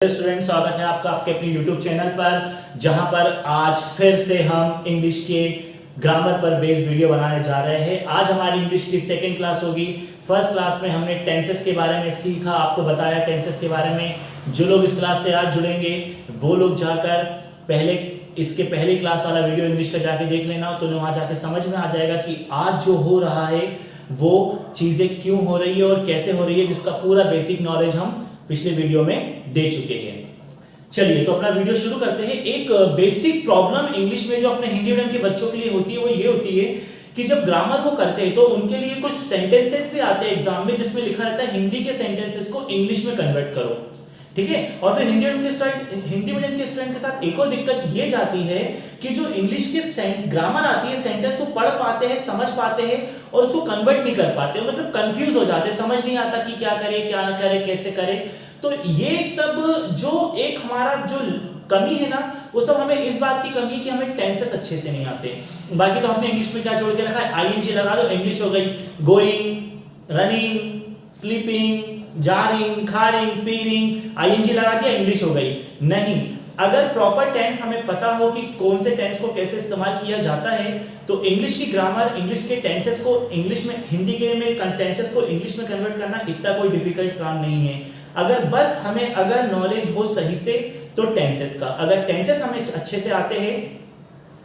Student, स्वागत है आपका आपके अपने YouTube चैनल पर, जहां पर आज फिर से हम इंग्लिश के ग्रामर पर बेस्ड वीडियो बनाने जा रहे हैं। आज हमारी इंग्लिश की सेकंड क्लास होगी। फर्स्ट क्लास में हमने टेंसेस के बारे में सीखा, आपको बताया टेंसेस के बारे में। जो लोग इस क्लास से आज जुड़ेंगे वो लोग जाकर इसके पहले क्लास वाला वीडियो इंग्लिश का जाके देख लेना, तो वहाँ जाके समझ में आ जाएगा कि आज जो हो रहा है वो चीज़ें क्यों हो रही है और कैसे हो रही है, जिसका पूरा बेसिक नॉलेज हम पिछले वीडियो में दे चुके हैं। चलिए तो अपना वीडियो शुरू करते हैं। एक बेसिक प्रॉब्लम इंग्लिश में जो अपने हिंदी मीडियम के बच्चों के लिए होती है वो ये होती है कि जब ग्रामर वो करते हैं तो उनके लिए कुछ सेंटेंसेस भी आते हैं एग्जाम में, जिसमें लिखा रहता है हिंदी के सेंटेंसेस को इंग्लिश में कन्वर्ट करो, ठीक है। और फिर हिंदी मीडियम के स्टूडेंट के साथ एक और दिक्कत ये जाती है कि जो इंग्लिश के ग्रामर आती है, सेंटेंस को पढ़ पाते हैं, समझ पाते हैं और उसको कन्वर्ट नहीं कर पाते, मतलब कंफ्यूज हो जाते हैं, समझ नहीं आता कि क्या करे, क्या ना करे, कैसे करे। तो ये सब जो एक हमारा जो कमी है ना, वो सब हमें इस बात की कमी है कि हमें टेंसेस अच्छे से नहीं आते। बाकी तो हमने इंग्लिश में क्या जोड़ के रखा है, आईएनजी लगा दो, इंग्लिश हो गई गोइंग, रनिंग, स्लीपिंग, जारिंग, खारिंग, पीरिंग, आईएनजी लगा दिया, इंग्लिश हो गई। नहीं, अगर प्रॉपर टेंस हमें पता हो कि कौन से टेंस को कैसे इस्तेमाल किया जाता है, तो इंग्लिश की ग्रामर, इंग्लिश के टेंसेस को इंग्लिश में, हिंदी के में टेंसेस को इंग्लिश में कन्वर्ट करना इतना कोई डिफिकल्ट काम नहीं है। अगर नॉलेज हो सही से तो टेंसेस का, अगर टेंसेस हमें अच्छे से आते हैं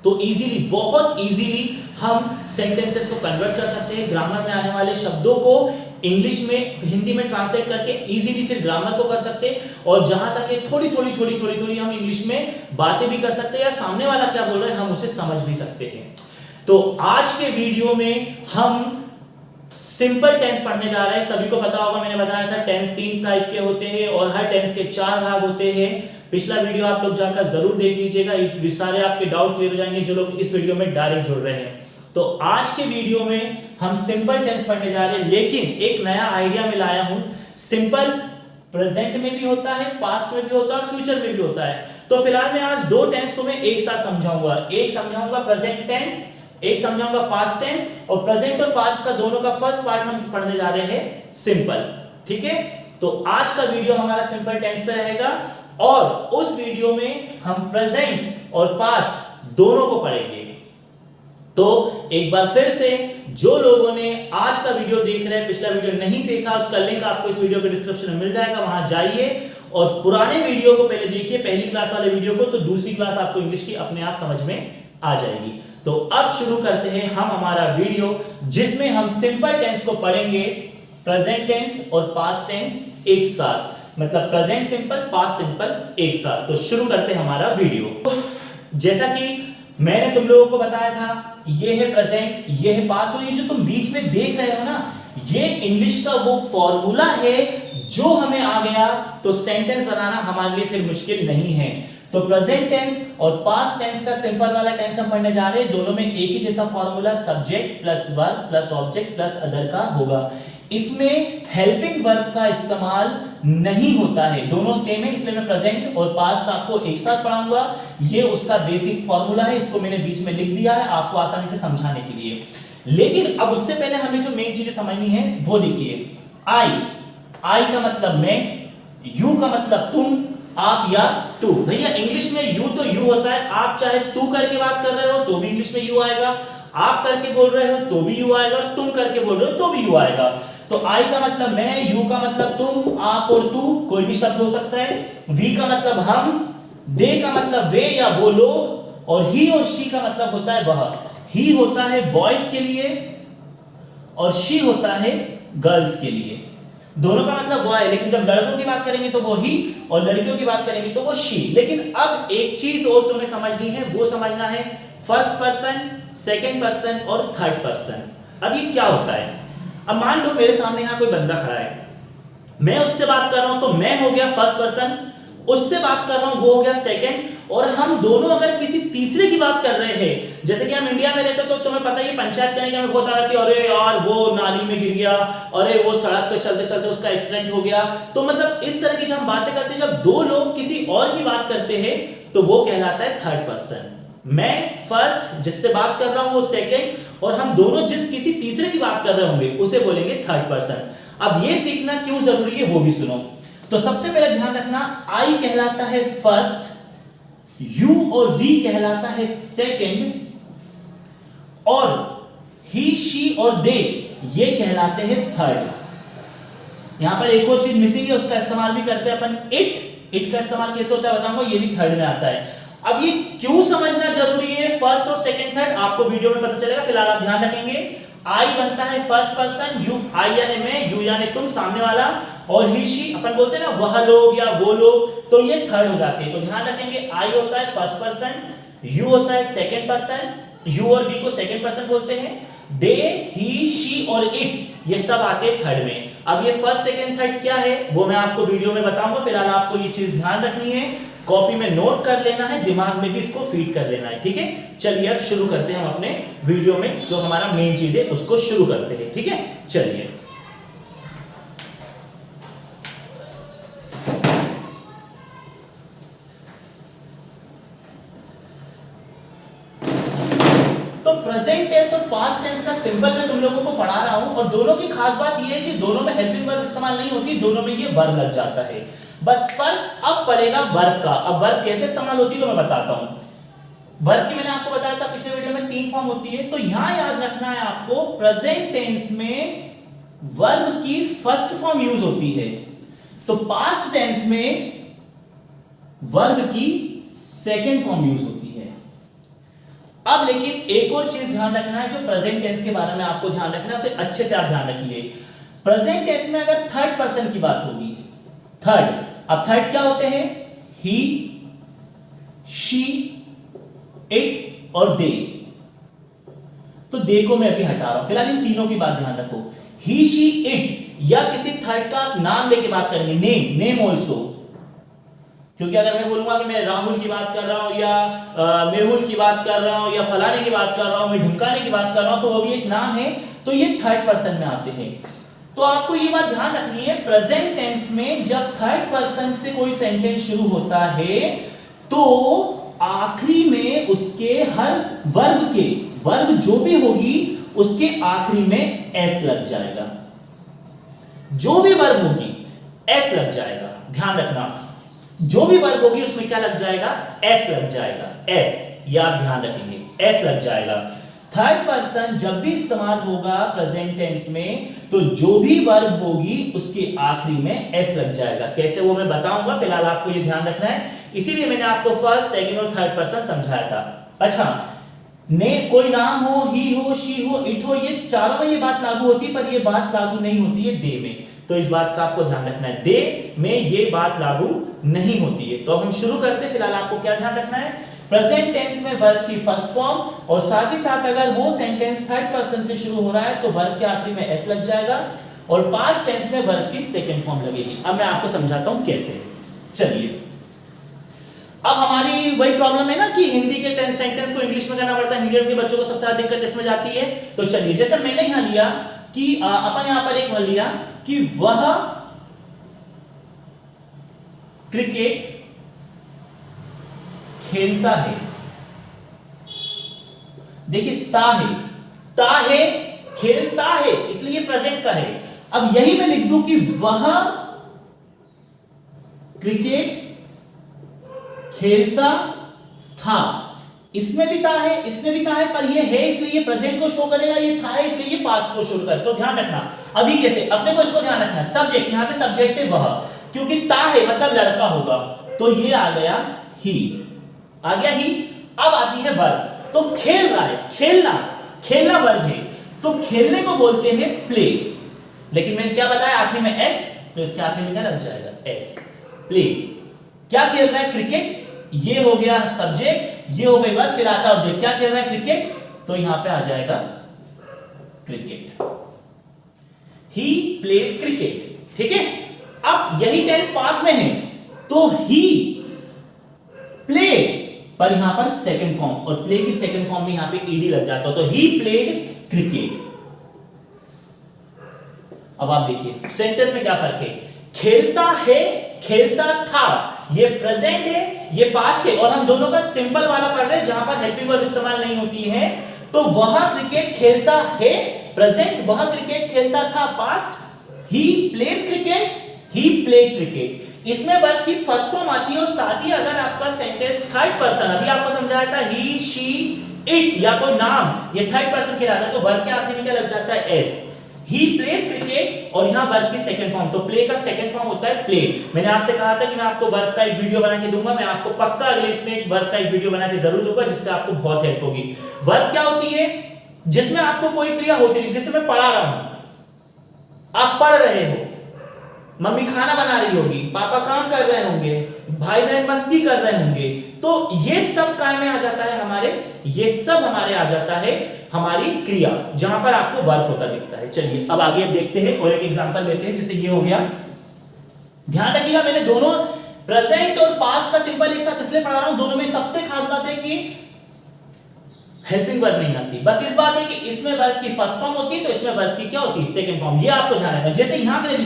तो इजीली, बहुत इजीली हम सेंटेंसेस को कन्वर्ट कर सकते हैं। ग्रामर में आने वाले शब्दों को इंग्लिश में, हिंदी में ट्रांसलेट करके इजीली फिर ग्रामर को कर सकते हैं। और जहां तक है थोड़ी हम इंग्लिश में बातें भी कर सकते हैं, या सामने वाला क्या बोल रहा है हम उसे समझ भी सकते हैं। तो आज के वीडियो में हम सिंपल टेंस पढ़ने जा रहे हैं। सभी को पता होगा, मैंने बताया था टेंस 3 टाइप के होते हैं और हर टेंस के 4 भाग होते हैं। पिछला वीडियो आप लोग जाकर जरूर देख लीजिएगा, इस सारे आपके डाउट क्लियर हो जाएंगे जो लोग इस वीडियो में डायरेक्ट जुड़ रहे हैं। तो आज के वीडियो में हम सिंपल टेंस पढ़ने जा रहे हैं, लेकिन एक नया आइडिया में लाया हूं। सिंपल प्रेजेंट में भी होता है, पास्ट में भी होता है और फ्यूचर में भी होता है। तो फिलहाल मैं आज 2 टेंस को मैं एक साथ समझाऊंगा। एक समझाऊंगा प्रेजेंट टेंस, एक समझाऊंगा पास्ट टेंस, और प्रेजेंट और पास्ट का दोनों का फर्स्ट पार्ट हम पढ़ने जा रहे हैं सिंपल, ठीक है। तो आज का वीडियो हमारा सिंपल टेंस पे रहेगा और उस वीडियो में हम प्रेजेंट और पास्ट दोनों को पढ़ेंगे। तो एक बार फिर से जो लोगों ने आज का वीडियो देख रहे हैं, पिछला वीडियो नहीं देखा, उसका लिंक आपको इस वीडियो के डिस्क्रिप्शन में मिल जाएगा, वहां जाइए और पुराने वीडियो को पहले देखिए, पहली क्लास वाले वीडियो को, तो दूसरी क्लास आपको इंग्लिश की अपने आप समझ में आ जाएगी। तो अब शुरू करते हैं हम हमारा वीडियो, जिसमें हम सिंपल टेंस को पढ़ेंगे, प्रेजेंट टेंस और पास्ट टेंस एक साथ, मतलब प्रेजेंट सिंपल, पास्ट सिंपल एक साथ। तो शुरू करते हैं हमारा वीडियो। जैसा कि मैंने तुम लोगों को बताया था, ये है प्रेजेंट, ये है पास्ट, और ये जो तुम बीच में देख रहे हो ना, ये इंग्लिश का वो फॉर्मूला है जो हमें आ गया तो सेंटेंस बनाना हमारे लिए फिर मुश्किल नहीं है। तो प्रेजेंट टेंस और पास्ट टेंस का सिंपल वाला टेंस हम पढ़ने जा रहे हैं। दोनों में एक ही जैसा formula, subject plus verb plus object plus other का होगा। इसमें हेल्पिंग वर्ब का इस्तेमाल नहीं होता है, दोनों सेम है, इसलिए मैं प्रेजेंट और पास्ट आपको एक साथ पढ़ाऊंगा। ये उसका बेसिक फॉर्मूला है, इसको मैंने बीच में लिख दिया है आपको आसानी से समझाने के लिए। लेकिन अब उससे पहले हमें जो मेन चीजें समझनी है वो लिखिए। आई का मतलब मैं, यू का मतलब तुम, आप या तू। भैया इंग्लिश में यू तो यू होता है, आप चाहे तू करके बात कर रहे हो तो भी इंग्लिश में यू आएगा, आप करके बोल रहे हो तो भी यू आएगा, और तुम करके बोल रहे हो तो भी यू आएगा। तो आई का मतलब मैं, यू का मतलब तुम, आप और तू कोई भी शब्द हो सकता है, वी का मतलब हम, दे का मतलब वे या वो लोग, और ही और शी का मतलब होता है वह। ही होता है बॉयज के लिए और शी होता है गर्ल्स के लिए, दोनों का मतलब वो है। लेकिन जब लड़कों की बात करेंगे तो वो ही, और लड़कियों की बात करेंगे तो वो शी। लेकिन अब एक चीज और तुम्हें समझनी है, वो समझना है फर्स्ट पर्सन, सेकंड पर्सन और थर्ड पर्सन। अब ये क्या होता है? अब मान लो मेरे सामने यहां कोई बंदा खड़ा है, मैं उससे बात कर रहा हूं तो मैं हो गया फर्स्ट पर्सन, उससे बात कर रहा हूं वो हो गया सेकंड, और हम दोनों अगर किसी तीसरे की बात कर रहे हैं, जैसे कि हम इंडिया में रहते तो तुम्हें पता ही, पंचायत करने में बहुत आता कि अरे यार वो नाली में गिर गया, अरे वो सड़क पे चलते चलते उसका एक्सीडेंट हो गया। तो मतलब इस तरह की जब हम बातें करते हैं, जब दो लोग किसी और की बात करते हैं तो वो कहलाता है थर्ड पर्सन। मैं फर्स्ट जिससे बात कर रहा हूं वो सेकंड, और हम दोनों जिस किसी तीसरे की बात कर रहे होंगे उसे बोलेंगे थर्ड पर्सन। अब ये सीखना क्यों जरूरी है वो भी सुनो। तो सबसे पहले ध्यान रखना, आई कहलाता है फर्स्ट, यू और वी कहलाता है सेकंड, और ही, शी और दे ये कहलाते हैं थर्ड। यहां पर एक और चीज मिसिंग है, उसका इस्तेमाल भी करते हैं अपन, इट का इस्तेमाल कैसे होता है बताऊंगा, ये भी थर्ड में आता है। अब ये क्यों समझना जरूरी है, फर्स्ट और सेकंड थर्ड, आपको वीडियो में पता चलेगा, फिलहाल आप ध्यान रखेंगे। आई बनता है फर्स्ट पर्सन, यू आई यानी मैं, यू यानी तुम सामने वाला, और ही शी अपन बोलते हैं ना वह लोग या वो लोग, तो ये थर्ड हो जाते हैं। तो ध्यान रखेंगे, आई होता है फर्स्ट पर्सन, यू होता है सेकंड पर्सन, यू और वी को सेकंड पर्सन बोलते हैं, दे, ही, शी और इट ये सब आते हैं थर्ड में। अब ये फर्स्ट सेकंड थर्ड क्या है वो मैं आपको वीडियो में बताऊंगा, फिलहाल आपको ये चीज ध्यान रखनी है, कॉपी में नोट कर लेना है, दिमाग में भी इसको फीड कर लेना है, ठीक है। चलिए अब शुरू करते हैं हम अपने वीडियो में, जो हमारा मेन चीज है उसको शुरू करते हैं, ठीक है। चलिए प्रेजेंट टेंस और पास्ट टेंस का सिंबल मैं तुम लोगों को पढ़ा रहा हूं, और दोनों की खास बात यह है कि दोनों में हेल्पिंग वर्ब इस्तेमाल नहीं होती, दोनों में ये वर्ब लग जाता है। बस फर्क अब पड़ेगा वर्ब का। अब वर्ब कैसे इस्तेमाल होती है तो मैं बताता हूं। वर्ब की मैंने आपको बताया था पिछले वीडियो में 3 फॉर्म होती है, तो यहां याद रखना है आपको, प्रेजेंट टेंस में वर्ब की फर्स्ट फॉर्म यूज होती है, तो पास्ट टेंस में वर्ब की सेकेंड फॉर्म यूज होती है। अब लेकिन एक और चीज ध्यान रखना है, जो प्रेजेंट टेंस के बारे में आपको ध्यान रखना है, उसे अच्छे से आप ध्यान रखिए। प्रेजेंट टेंस में अगर थर्ड पर्सन की बात होगी, थर्ड, अब थर्ड क्या होते हैं, ही, शी, इट और दे, तो दे को मैं अभी हटा रहा हूं, फिलहाल इन तीनों की बात ध्यान रखो। ही, शी, इट या किसी थर्ड का नाम लेके बात करेंगे, नेम ऑल्सो, क्योंकि अगर मैं बोलूंगा कि मैं राहुल की बात कर रहा हूं, या मेहुल की बात कर रहा हूं, या फलाने की बात कर रहा हूं, मैं ढुमकाने की बात कर रहा हूं, तो वो भी एक नाम है, तो ये थर्ड पर्सन में आते हैं। तो आपको ये बात ध्यान रखनी है, प्रेजेंट टेंस में जब थर्ड पर्सन से कोई सेंटेंस शुरू होता है तो आखिरी में उसके हर वर्ब जो भी होगी उसके आखिरी में एस लग जाएगा, जो भी वर्ब होगी एस लग जाएगा। ध्यान रखना, जो भी वर्ब होगी उसमें क्या लग जाएगा, एस लग जाएगा, एस, या आप ध्यान रखेंगे, एस लग जाएगा। थर्ड पर्सन जब भी इस्तेमाल होगा प्रेजेंट टेंस में, तो जो भी वर्ब होगी उसके आखिरी में एस लग जाएगा। कैसे वो मैं बताऊंगा, फिलहाल आपको ये ध्यान रखना है, इसीलिए मैंने आपको फर्स्ट, सेकंड और थर्ड पर्सन समझाया था। अच्छा, ने कोई नाम हो, ही हो, शी हो, इट हो, ये चारों में ये बात लागू होती है, पर ये बात लागू नहीं होती है दे में, तो इस बात का आपको ध्यान रखना है, दे में ये बात लागू नहीं होती है। तो अब हम शुरू करते हैं, फिलहाल आपको क्या ध्यान रखना है, प्रेजेंट टेंस में वर्ब की फर्स्ट फॉर्म, और साथ ही साथ अगर वो सेंटेंस थर्ड पर्सन से शुरू हो रहा है तो वर्ब के आखिरी में एस लग जाएगा, और पास्ट टेंस में वर्ब की सेकंड फॉर्म लगेगी। अब मैं आपको समझाता हूं कैसे। चलिए, अब हमारी वही प्रॉब्लम है ना कि हिंदी के सेंटेंस को इंग्लिश में करना पड़ता है, हिंदी के बच्चों को सबसे ज्यादा दिक्कत इसमें जाती है। तो चलिए, जैसे मैंने यहां लिया कि अपन यहां पर एक वर्ड लिया कि वह क्रिकेट खेलता है। देखिए, ता है, खेलता है, इसलिए प्रेजेंट का है। अब यही मैं लिख दूं कि वह क्रिकेट खेलता था, इसमें भी ता है, इसमें भी ता है, पर ये है इसलिए ये प्रेजेंट को शो करेगा, ये था है इसलिए ये पास्ट को शो करेगा। तो ध्यान रखना, अभी कैसे, अपने को इसको ध्यान रखना, सब्जेक्ट, यहां पे सब्जेक्ट है वह, क्योंकि ता है मतलब लड़का होगा, तो ये आ गया ही, आ गया ही। अब आती है वर्ब, तो खेल रहा है, खेलना वर्ब है, तो खेलने को बोलते हैं प्ले, लेकिन मैंने क्या बताया आखिरी में एस, तो इसके आखिरी में क्या लग जाएगा, एस, प्लीज। क्या खेल रहा है, क्रिकेट, ये हो गया सब्जेक्ट, ये हो गई वर्ब, फिर आता ऑब्जेक्ट, क्या खेल रहा है, क्रिकेट, तो यहां पे आ जाएगा क्रिकेट, ही प्लेस क्रिकेट, ठीक है। अब यही टेंस पास में है, तो ही प्ले, पर यहां पर सेकंड फॉर्म, और प्ले की सेकंड फॉर्म में यहां पे ईडी लग जाता है, तो ही प्लेड क्रिकेट। अब आप देखिए सेंटेंस में क्या फर्क है, खेलता है, खेलता था, ये प्रेजेंट है, ये पास्ट है, और हम दोनों का सिंपल वाला पढ़ रहे हैं जहां पर हेल्पिंग वर्ब इस्तेमाल नहीं होती है। तो वह क्रिकेट खेलता है प्रेजेंट, वह क्रिकेट खेलता था past, he place cricket, he played cricket. इसमें वर्ब की फर्स्ट फॉर्म आती है और साथ ही अगर आपका सेंटेंस थर्ड पर्सन, अभी आपको समझाया था ही, शी, इट या कोई नाम ये थर्ड पर्सन के आता है तो वर्ब के आखिर में क्या लग जाता है? एस। ही प्लेस क्रिकेट और यहां वर्ब की सेकंड फॉर्म, तो प्ले का सेकंड फॉर्म होता है प्लेड। मैंने आपसे कहा था कि मैं आपको वर्ब का एक वीडियो बना के दूंगा, मैं आपको पक्का अगले इसमें एक वर्ब का एक वीडियो बना के जरूर दूंगा जिससे आपको बहुत हेल्प होगी। वर्ब क्या होती है? जिसमें आपको कोई क्रिया होती है, जैसे मैं पढ़ा रहा हूं, आप पढ़ रहे हो, मम्मी खाना बना रही होगी, पापा काम कर रहे होंगे, भाई बहन मस्ती कर रहे होंगे, तो ये सब काय में आ जाता है हमारे, ये सब हमारे आ जाता है हमारी क्रिया, जहां पर आपको वर्ब होता दिखता है। चलिए अब आगे देखते हैं और एक एग्जांपल लेते हैं। जैसे ये हो गया, ध्यान रखिएगा मैंने दोनों प्रेजेंट और पास्ट का सिंपल एक साथ इसलिए पढ़ा रहा हूं, दोनों में सबसे खास बात है कि हेल्पिंग वर्ब नहीं आती। बस इस बात है कि इसमें वर्ब की फर्स्ट फॉर्म होती है तो इसमें वर्ब की क्या होती है? Second form. ये आपको ध्यान रखना। जैसे यहां मैंने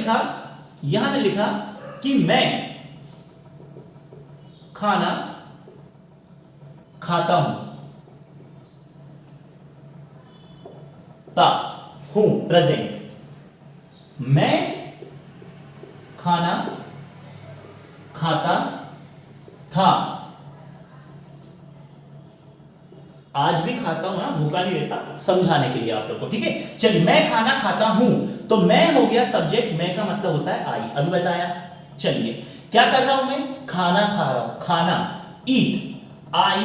लिखा कि मैं खाना खाता हूं, ता हूं प्रेजेंट, मैं खाना खाता था, आज भी खाता हूं ना, भूखा नहीं रहता, समझाने के लिए आप लोग को, ठीक है। चलिए मैं खाना खाता हूं, तो मैं हो गया सब्जेक्ट, मैं का मतलब होता है आई, अभी बताया। चलिए क्या कर रहा हूं मैं? खाना खा रहा हूं, खाना, ईट, आई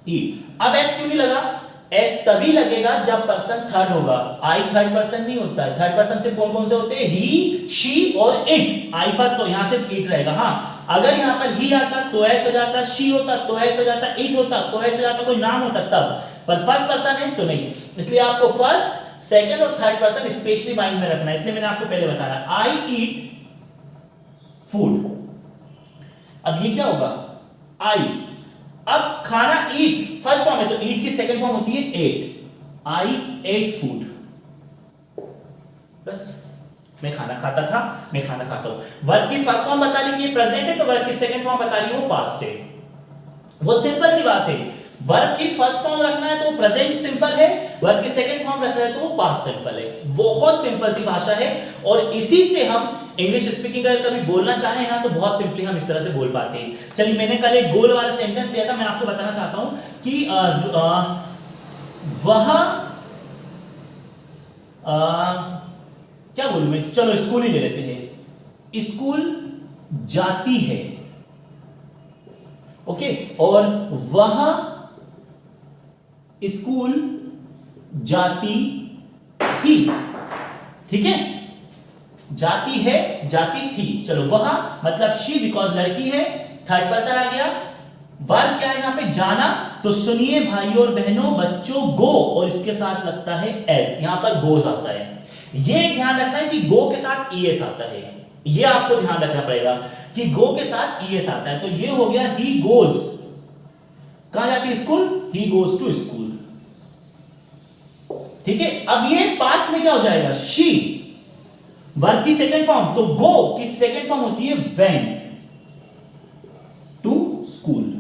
ईट। अब एस क्यों नहीं लगा? एस तभी लगेगा जब पर्सन थर्ड होगा, आई थर्ड पर्सन नहीं होता है। थर्ड पर्सन से कौन कौन से होते हैं? ही, शी और इट। आई फर्स्ट, तो यहां सिर्फ इट रहेगा। हाँ, अगर यहां पर ही आता तो एस हो जाता, शी होता तो एस हो जाता, इट होता तो एस हो जाता, कोई नाम होता तब, पर फर्स्ट पर्सन है तो नहीं। इसलिए आपको फर्स्ट, सेकंड और थर्ड पर्सन स्पेशली माइंड में रखना है, इसलिए मैंने आपको पहले बताया। आई ईट फूड, अब ये क्या होगा? आई। अब खाना ईट फर्स्ट फॉर्म है तो ईट की सेकंड फॉर्म होती है एट, आई एट फूड। बस, मैं खाना खाता था, मैं खाना खाता हूं। वर्ब की फर्स्ट फॉर्म बता रही है प्रेजेंट है तो वर्ब की सेकंड फॉर्म बता रही है वो पास्ट है। वो सिंपल सी बात है। वर्ब की फर्स्ट फॉर्म रखना है तो प्रेजेंट सिंपल है, वर्ब की सेकंड फॉर्म रखना है तो वो पास्ट सिंपल है। बहुत सिंपल सी भाषा है और इसी से हम इंग्लिश स्पीकिंग अगर कभी बोलना चाहें ना तो बहुत सिंपली हम इस तरह से बोल पाते हैं। चलिए मैंने कल एक गोल वाला सेंटेंस लिया था, मैं आपको बताना चाहता हूं कि वह क्या बोलूं मैं, चलो स्कूल ही ले लेते हैं। स्कूल जाती है, ओके, और वह स्कूल जाती थी, ठीक है। जाती है, जाती थी, चलो वह मतलब शी, बिकॉज लड़की है, थर्ड पर्सन आ गया। वर्ब क्या है यहां पे? जाना, तो सुनिए भाइयों और बहनों, बच्चों, गो और इसके साथ लगता है एस, यहां पर गोज आता है। ये ध्यान रखना है कि गो के साथ ईएस आता है, ये आपको ध्यान रखना पड़ेगा कि गो के साथ ईएस आता है। तो ये हो गया ही गोज, कहां जाती है? School, he goes to school, ठीक है। अब ये पास्ट में क्या हो जाएगा? शी, वर्ब की सेकंड फॉर्म, तो गो की सेकंड फॉर्म होती है वेंट टू स्कूल,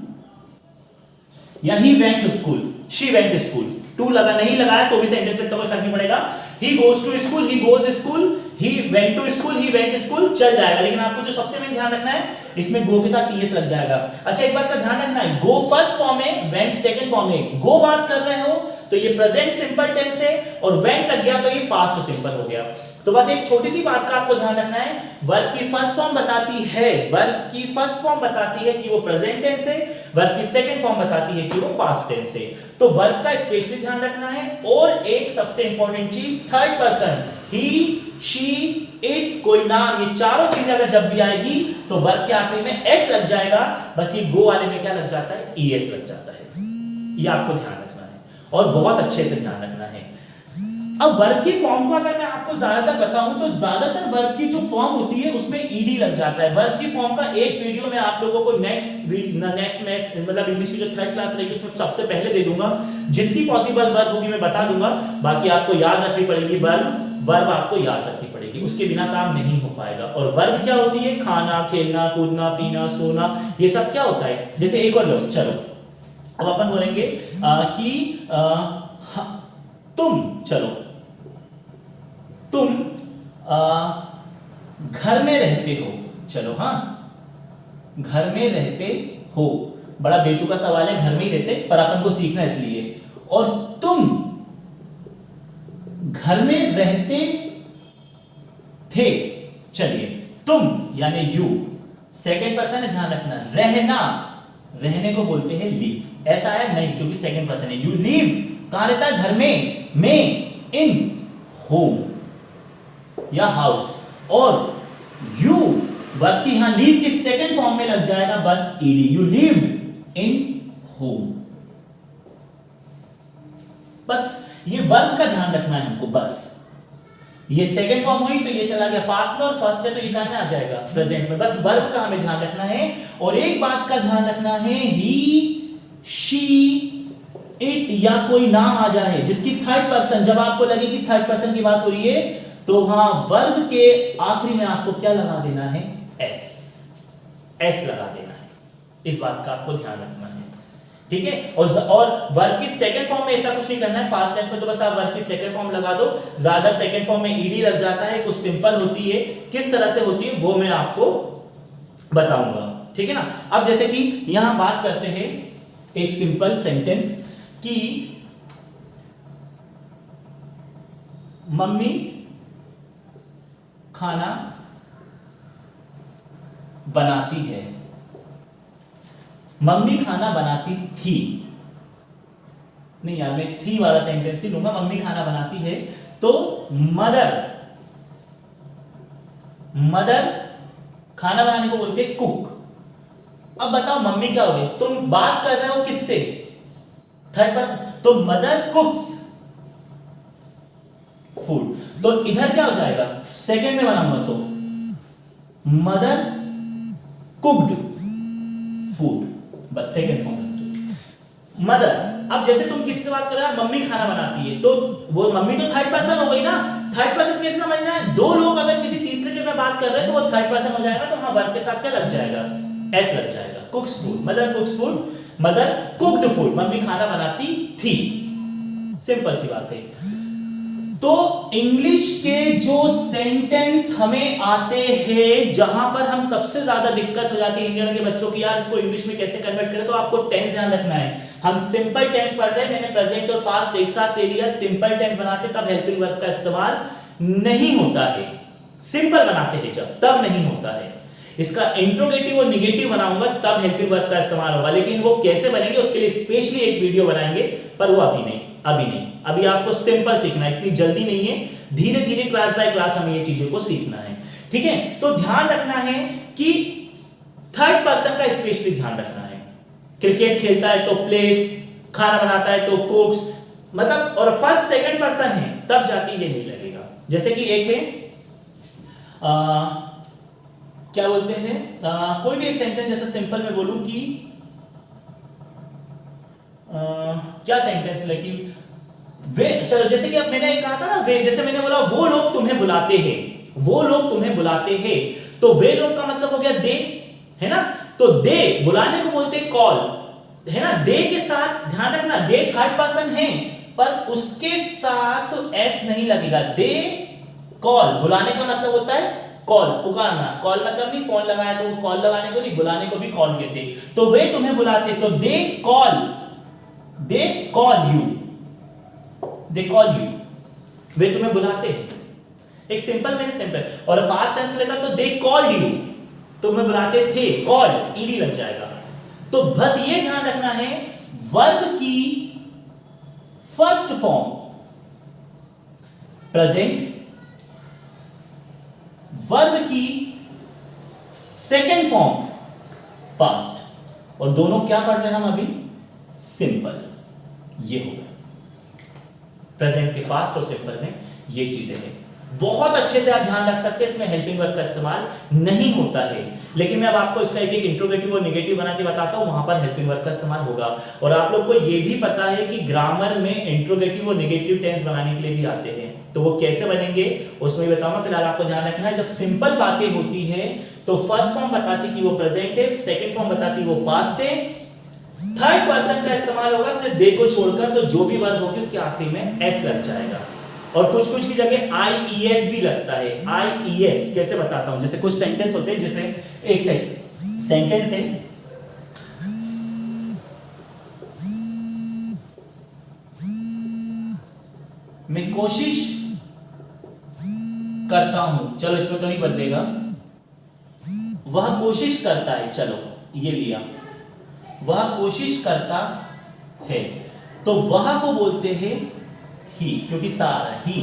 या he went to school, she went to school. To लगा नहीं लगाया तो भी सेंटेंस में तो कोई फर्क नहीं पड़ेगा। He goes to school, he goes school, he went to school, he went school, चल जाएगा। लेकिन आपको जो सबसे मेन ध्यान रखना है, इसमें गो के साथ टीएस लग जाएगा। अच्छा एक बात का ध्यान रखना है, गो फर्स्ट फॉर्म है, वेंट सेकंड फॉर्म है। गो बात कर रहे हो तो ये प्रेजेंट सिंपल टेंस है और वेंट लग गया तो ये पास्ट सिंपल हो गया। तो बस एक छोटी सी बात का आपको ध्यान रखना है, वर्ब की फर्स्ट फॉर्म बताती है, वर्ब की फर्स्ट फॉर्म बताती है कि वो प्रेजेंट टेंस है, वर्ब की सेकंड फॉर्म बताती है कि वो पास्ट टेंस है। तो वर्ब का स्पेशली ध्यान रखना है। और एक सबसे इंपॉर्टेंट चीज, third person, he, she, it, कोई नाम, ये चारों चीजें अगर जब भी आएगी तो वर्ब के आखिर में एस लग जाएगा। बस ये गो वाले में क्या लग जाता है? ईएस लग जाता है। ये आपको ध्यान रखना है और बहुत अच्छे से ध्यान रखना है। अब वर्ब की फॉर्म को अगर मैं आपको ज्यादातर बताऊं तो ज्यादातर वर्ब की जो फॉर्म होती है उसमें ईडी लग जाता है। वर्ब की फॉर्म का एक वीडियो मैं आप लोगों को नेक्स्ट मतलब इंग्लिश की जो थर्ड क्लास रहेगी उसमें सबसे पहले दे दूंगा। जितनी पॉसिबल वर्ब होगी मैं बता दूंगा, बाकी आपको याद रखनी पड़ेगी। वर्ब आपको याद रखनी पड़ेगी, उसके बिना काम नहीं हो पाएगा। और वर्ब क्या होती है? खाना, खेलना, कूदना, पीना, सोना, ये सब क्या होता है? जैसे एक और लो, चलो अब अपन बोलेंगे कि तुम, चलो तुम घर में रहते हो, चलो हाँ, घर में रहते हो, बड़ा बेतुका सवाल है, घर में ही रहते, पर अपन को सीखना इसलिए। और तुम घर में रहते थे, चलिए तुम यानी यू, सेकंड पर्सन है, ध्यान रखना। रहना, रहने को बोलते हैं लीव, ऐसा है नहीं क्योंकि सेकंड पर्सन है। यू लीव कहां रहता है, घर में इन होम या हाउस। और यू वर्ब की यहां लीव की सेकंड फॉर्म में लग जाएगा बस ED, you live in home. बस ये वर्ब का ध्यान रखना है हमको, बस ये सेकंड फॉर्म हुई तो ये चला गया पास्ट में, और फर्स्ट है तो ये कहां में आ जाएगा, प्रेजेंट में। बस वर्ब का हमें ध्यान रखना है। और एक बात का ध्यान रखना है, ही, शी, इट या कोई नाम आ जाए जिसकी थर्ड पर्सन, जब आपको लगे कि थर्ड पर्सन की बात हो रही है, तो वहां वर्ब के आखिरी में आपको क्या लगा देना है, एस, एस लगा देना है। इस बात का आपको ध्यान रखना है, ठीक है। और वर्ब की सेकंड फॉर्म में ऐसा कुछ नहीं करना है, पास्ट टेंस में तो बस आप वर्ब की सेकंड फॉर्म लगा दो। ज्यादा सेकंड फॉर्म में ईडी लग जाता है, कुछ सिंपल होती है, किस तरह से होती है वो मैं आपको बताऊंगा, ठीक है ना। अब जैसे कि यहां बात करते हैं एक सिंपल सेंटेंस कि मम्मी खाना बनाती है, मम्मी खाना बनाती थी, नहीं यार मैं थी वाला सेंटेंस ही लूंगा, मम्मी खाना बनाती है। तो मदर, मदर खाना बनाने को बोलते हैं कुक। अब बताओ मम्मी क्या हो गई, तुम बात कर रहे हो किससे, थर्ड पर्सन, तो मदर कुक्स फूड। तो इधर क्या हो जाएगा, सेकंड में बनाऊंगा तो मदर कुक्ड फूड, बस सेकंड फॉर्म मदर। अब जैसे तुम किससे बात कर रहे हो, मम्मी खाना बनाती है, तो वो मम्मी तो थर्ड पर्सन हो गई ना। थर्ड पर्सन कैसे समझना है, दो लोग अगर किसी तीसरे के में बात कर रहे हैं तो वो थर्ड पर्सन हो जाएगा, तो हाँ वर्ब के साथ क्या लग जाएगा, एस लग जाएगा। कुक्स food, mother कुक्स food, mother cooked food, mummy खाना बनाती थी, सिंपल सी बात है। तो इंग्लिश के जो सेंटेंस हमें आते हैं जहां पर हम सबसे ज्यादा दिक्कत हो जाती है इंडियन के बच्चों की, यार इसको इंग्लिश में कैसे कन्वर्ट करें, तो आपको टेंस ध्यान रखना है। हम सिंपल टेंस पढ़ रहे हैं, मैंने प्रेजेंट और पास्ट एक साथ ले लिया। सिंपल टेंस बनाते तब हेल्पिंग वर्ब का इस्तेमाल नहीं होता है, सिंपल बनाते हैं जब, तब नहीं होता है। इसका इंट्रोगेटिव और निगेटिव बनाऊंगा तब हेल्पिंग वर्ब का इस्तेमाल होगा, लेकिन वो कैसे बनेंगे उसके लिए स्पेशली एक वीडियो बनाएंगे, पर वो अभी नहीं, अभी नहीं। अभी आपको सिंपल सीखना है, इतनी जल्दी नहीं है, धीरे धीरे क्लास बाय क्लास हमें ये चीजों को सीखना है, ठीक है। तो ध्यान रखना है कि थर्ड पर्सन का स्पेशली ध्यान रखना है। क्रिकेट खेलता है तो प्लेस, खाना बनाता है तो कुक्स, मतलब, और फर्स्ट सेकंड पर्सन है तब जाके ये नहीं लगेगा। जैसे कि एक है क्या बोलते हैं, कोई भी एक सेंटेंस जैसे सिंपल में बोलूं कि क्या सेंटेंस, लेकिन वे, चलो जैसे कि अब मैंने एक कहा था ना वे, जैसे मैंने बोला वो लोग तुम्हें बुलाते हैं, वो लोग तुम्हें बुलाते हैं, तो वे लोग का मतलब हो गया दे, है ना। तो दे बुलाने को बोलते हैं कॉल, है ना। दे के साथ ध्यान रखना, दे थर्ड पर्सन है पर उसके साथ तो एस नहीं लगेगा। दे कॉल, बुलाने का मतलब होता है कॉल, पुकारना। कॉल मतलब नहीं फोन लगाया तो कॉल लगाने को नहीं, बुलाने को भी कॉल कहते। तो वे तुम्हें बुलाते, तो they call you, they call you, वे तुम्हें बुलाते हैं। एक सिंपल मैंने सिंपल, और पास्ट टेंस लेता तो दे कॉल्ड यू, तुम्हें बुलाते थे, कॉल्ड ईडी लग जाएगा। तो बस ये ध्यान रखना है, वर्ब की फर्स्ट फॉर्म प्रेजेंट, वर्ब की सेकेंड फॉर्म पास्ट, और दोनों क्या पढ़ रहे हैं हम अभी, सिंपल। ये हो गया प्रेजेंट के पास्ट और सिंपल में ये चीजें हैं। बहुत अच्छे से आप ध्यान रख सकते हैं, इसमें हेल्पिंग वर्ब का इस्तेमाल नहीं होता है, लेकिन मैं अब आपको इसका एक एक इंट्रोगेटिव और नेगेटिव बना के बताता हूं, वहां पर हेल्पिंग वर्ब का इस्तेमाल होगा। और आप लोग को ये भी पता है कि ग्रामर में इंट्रोगेटिव और नेगेटिव टेंस बनाने के लिए भी आते हैं, तो वो कैसे बनेंगे उसमें बताऊंगा। फिलहाल आपको ध्यान रखना है, जब सिंपल बातें होती है तो फर्स्ट फॉर्म बताती कि वो प्रेजेंट है, सेकेंड फॉर्म बताती वो पास्ट है, थर्ड पर्सन का इस्तेमाल होगा सिर्फ दे को छोड़कर, तो जो भी वर्ब होगी उसके आखिरी में एस लग जाएगा। और कुछ कुछ की जगह IES भी लगता है। IES कैसे बताता हूं, जैसे कुछ सेंटेंस होते हैं जिसमें एक सेंटेंस है, मैं कोशिश करता हूं, चलो इसमें तो नहीं बदलेगा, वह कोशिश करता है, चलो ये लिया, वह कोशिश करता है, तो वह को बोलते हैं ही, क्योंकि तार है ही।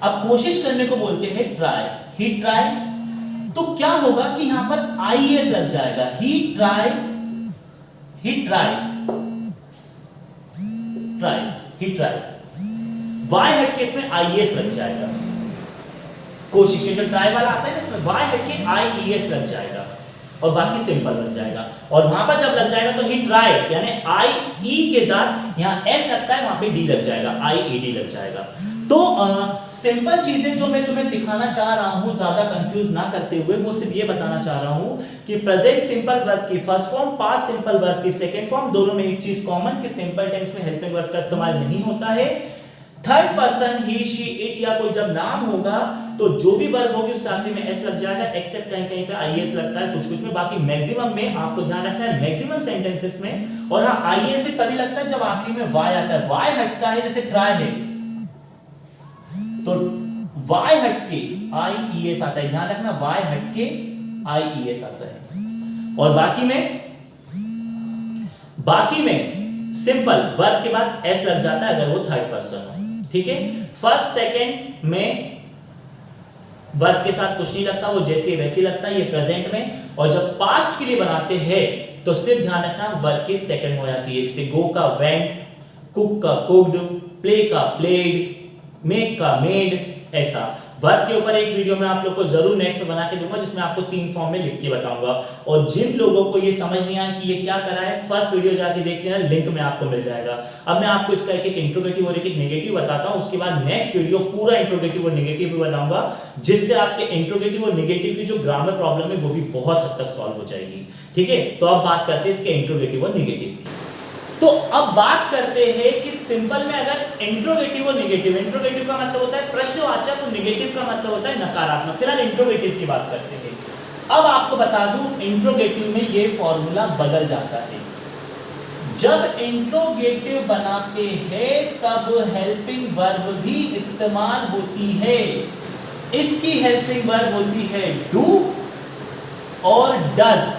अब कोशिश करने को बोलते हैं ट्राई, ही ट्राई, तो क्या होगा कि यहां पर IES लग जाएगा, he try, he tries, tries, he tries, Y हट के इसमें IES लग जाएगा, कोशिश, जो ट्राई वाला आता है इसमें वाई हट के IES लग जाएगा और बाकी सिंपल बन जाएगा। और वहां पर जब लग जाएगा तो ही ट्राई, यानी IE के साथ यहां S लगता है, वहां पे D लग जाएगा, IED लग जाएगा। तो सिंपल चीजें जो मैं तुम्हें सिखाना चाह रहा हूं, ज्यादा कंफ्यूज ना करते हुए, वो सिर्फ ये बताना चाह रहा हूं कि प्रेजेंट सिंपल वर्ब की first form, past simple verb की सेकंड फॉर्म, दोनों में एक चीज कॉमन कि सिंपल टेंस में हेल्पिंग वर्ब का इस्तेमाल नहीं होता है। Third person he, she, it या कोई जब नाम होगा तो जो भी वर्ब होगी उसके आखिरी में S लग जाएगा, एक्सेप्ट कहीं कहीं पे IES लगता है, कुछ कुछ में, बाकी मैक्सिमम में आपको ध्यान रखना है, मैक्सिमम सेंटेंसेस में। और हाँ, IES भी तभी लगता है जब आखिरी में Y आता है, Y हटता है, जैसे ट्राई है तो Y हट के IES आता है, ध्यान रखना, Y हट के IES आता है। और बाकी में सिंपल वर्ब के बाद S लग जाता है अगर वो थर्ड पर्सन हो, ठीक है। फर्स्ट सेकंड में वर्ब के साथ कुछ नहीं लगता, वो जैसे वैसे लगता है, ये प्रेजेंट में। और जब पास्ट के लिए बनाते हैं तो सिर्फ ध्यान रखना वर्ब के सेकंड हो जाती है, जैसे गो का वेंट, कुक का कुक्ड, प्ले का प्लेड, मेक का मेड, ऐसा। वर्ब के ऊपर एक वीडियो में आप लोग को जरूर नेक्स्ट में बना के दूंगा, जिसमें आपको 3 फॉर्म में लिख के बताऊंगा। और जिन लोगों को ये समझ नहीं आया कि ये क्या करा है, फर्स्ट वीडियो जाके देख लेना, लिंक में आपको मिल जाएगा। अब मैं आपको इसका एक एक इंट्रोगेटिव और एक एक नेगेटिव बताता हूं, उसके बाद नेक्स्ट वीडियो पूरा इंट्रोगेटिव और नेगेटिव भी बनाऊंगा, जिससे आपके इंट्रोगेटिव और नेगेटिव की जो ग्रामर प्रॉब्लम है वो भी बहुत हद तक सॉल्व हो जाएगी, ठीक है। तो अब बात करते हैं इसके इंट्रोगेटिव और नेगेटिव की। तो अब बात करते हैं कि सिंपल में अगर इंट्रोगेटिव और नेगेटिव, इंट्रोगेटिव का मतलब होता है प्रश्नवाचक और नेगेटिव का मतलब होता है नकारात्मक। फिलहाल इंट्रोगेटिव की बात करते हैं। अब आपको बता दूं, इंट्रोगेटिव में ये फॉर्मूला बदल जाता है। जब इंट्रोगेटिव बनाते हैं तब हेल्पिंग वर्ब भी इस्तेमाल होती है। इसकी हेल्पिंग वर्ब होती है डू और डज,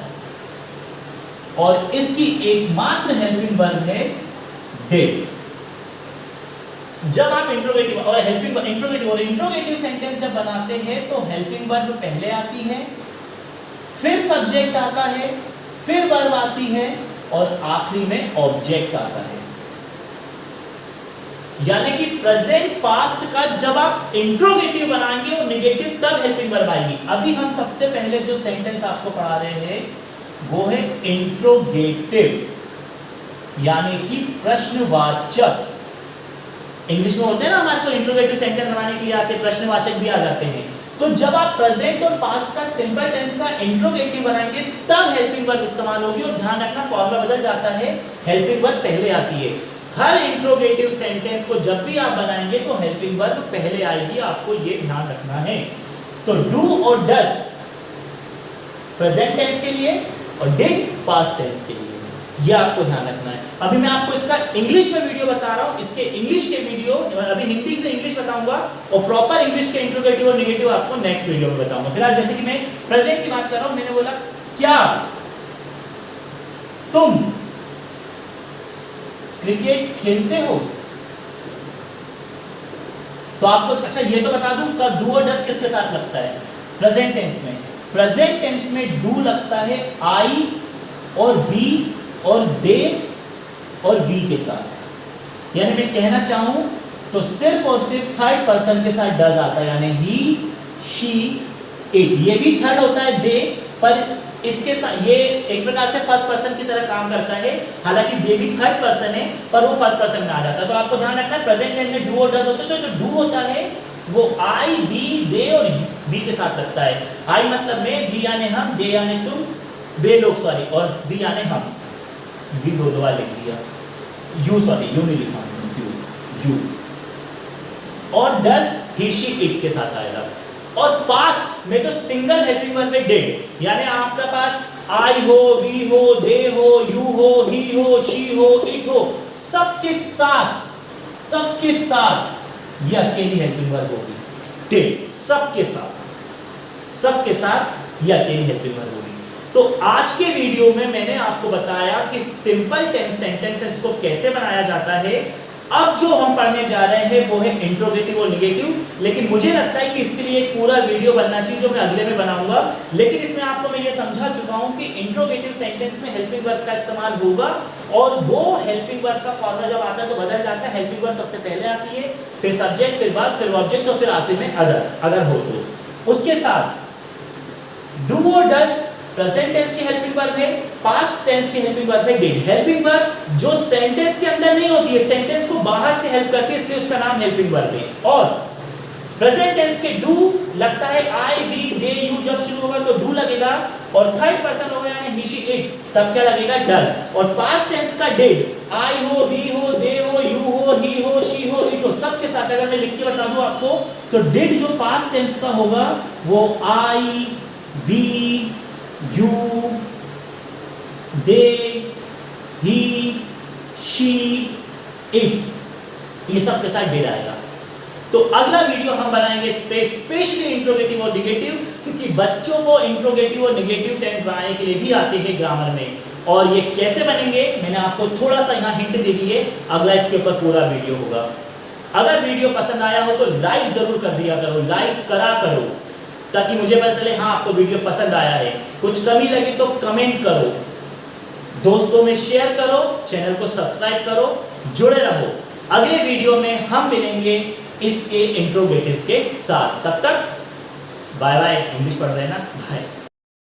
और इसकी एकमात्र हेल्पिंग वर्ब है डिड। जब आप इंट्रोगेटिव और इंट्रोगेटिव सेंटेंस जब बनाते हैं तो हेल्पिंग वर्ब पहले आती है, फिर सब्जेक्ट आता है, फिर वर्ब आती है और आखिरी में ऑब्जेक्ट आता है। यानी कि प्रेजेंट पास्ट का जब आप इंट्रोगेटिव बनाएंगे और नेगेटिव तब हेल्पिंग वर्ब आएगी। अभी हम सबसे पहले जो सेंटेंस आपको पढ़ा रहे हैं वो है इंट्रोगेटिव, यानी कि प्रश्नवाचक। इंग्लिश में होते हैं ना हमारे को इंट्रोगेटिव सेंटेंस बनाने के लिए आते हैं, प्रश्नवाचक भी आ जाते हैं। तो जब आप प्रेजेंट और पास्ट का सिंपल टेंस का इंट्रोगेटिव बनाएंगे तब हेल्पिंग वर्ब इस्तेमाल होगी। और ध्यान रखना फॉर्मूला बदल जाता है, हेल्पिंग वर्ब पहले आती है। हर इंट्रोगेटिव सेंटेंस को जब भी आप बनाएंगे तो हेल्पिंग वर्ब पहले आएगी, आपको ये ध्यान रखना है। तो डू और डस प्रेजेंट टेंस के लिए और डिड पास्ट टेंस के लिए, ये आपको ध्यान रखना है। अभी मैं आपको इसका इंग्लिश में वीडियो बता रहा हूं, इसके इंग्लिश के वीडियो अभी हिंदी से इंग्लिश बताऊंगा और प्रॉपर इंग्लिश के इंट्रोगेटिव और नेगेटिव आपको नेक्स्ट वीडियो में बताऊंगा। फिलहाल जैसे कि मैं प्रेजेंट की बात कर रहा हूं, मैंने बोला क्या तुम क्रिकेट खेलते हो, तो आपको अच्छा ये तो बता दूं कब डू और डस किसके साथ लगता है प्रेजेंट टेंस में। प्रेजेंट टेंस में डू लगता है आई और वी और दे और वी के साथ। यानी मैं कहना चाहूं तो सिर्फ और सिर्फ थर्ड पर्सन के साथ डज आता है, यानी ही, शी, इट। ये भी थर्ड होता है दे, पर इसके साथ ये एक प्रकार से फर्स्ट पर्सन की तरह काम करता है। हालांकि दे भी थर्ड पर्सन है पर वो फर्स्ट पर्सन में आ जाता है। तो आपको ध्यान रखना है प्रेजेंट टेंस में डू और डज होते हैं, तो जो डू होता है वो आई, वी, दे और वी के साथ लगता है। आई मतलब मैं, वी यानी हम, दे यानी तुम, वे लोग सॉरी, और वी यानी हम। वी दो बार लिख दिया, यू सॉरी यू नहीं लिखा, यू। और डज ही शी इट के साथ आएगा। और पास्ट में तो सिंगल हेल्पिंग वर्ब में डिड, यानी आपका पास आई हो, वी हो, दे हो, यू हो, ही हो, शी हो, इट हो, सबके साथ ये अकेली हेल्पिंग वर्ब होगी। डिड सबके साथ ये अकेली हेल्पिंग वर्ब होगी। तो आज के वीडियो में मैंने आपको बताया कि सिंपल टेंस सेंटेंसेस को कैसे बनाया जाता है। अब जो हम पढ़ने जा रहे हैं वो है इंट्रोगेटिव और निगेटिव, लेकिन मुझे लगता है कि इसके लिए एक पूरा वीडियो बनना चाहिए जो मैं अगले में बनाऊंगा। लेकिन इसमें आपको मैं ये समझा चुका हूं कि इंट्रोगेटिव सेंटेंस में हेल्पिंग वर्ब का इस्तेमाल होगा और वो हेल्पिंग वर्ब का फॉर्मूला जब आता है तो बदल जाता है। हेल्पिंग वर्ब सबसे पहले आती है, फिर सब्जेक्ट, फिर वर्ब, फिर ऑब्जेक्ट और फिर आखिर में अगर हो तो। उसके साथ डू और डज प्रेजेंट टेंस की हेल्पिंग वर्ब है, पास्ट टेंस की हेल्पिंग वर्ब है डिड। हेल्पिंग वर्ब जो सेंटेंस के अंदर नहीं होती है, सेंटेंस को बाहर से हेल्प करती है, इसलिए उसका नाम हेल्पिंग वर्ब है। और प्रेजेंट टेंस के डू लगता है आई, वी, दे, यू, जब शुरू होगा तो डू लगेगा और थर्ड पर्सन होगा यानी ही, शी, इट, तब क्या लगेगा डज। और पास्ट टेंस का डिड आई हो, वी हो, दे हो, यू हो, ही हो, शी हो, इट हो, सबके साथ अगर मैं लिख के बता दूं आपको तो डिड जो पास्ट टेंस का होगा वो I, we, you, they, he, she, it, ये सब के साथ डिड आएगा। तो अगला वीडियो हम बनाएंगे स्पेशली इंट्रोगेटिव और निगेटिव, क्योंकि बच्चों को इंट्रोगेटिव और निगेटिव टेंस बनाने के लिए भी आते हैं ग्रामर में। और ये कैसे बनेंगे मैंने आपको थोड़ा सा यहाँ हिंट दे दी है, अगला इसके ऊपर पूरा वीडियो होगा। अगर वीडियो पसंद आया हो तो लाइक जरूर कर दिया करो, लाइक करा करो, ताकि मुझे पता चले हाँ आपको वीडियो पसंद आया है। कुछ कमी लगे तो कमेंट करो, दोस्तों में शेयर करो, चैनल को सब्सक्राइब करो, जुड़े रहो। अगले वीडियो में हम मिलेंगे इसके इंट्रोगेटिव के साथ। तब तक बाय बाय। इंग्लिश पढ़ रहे हैं ना, बाय।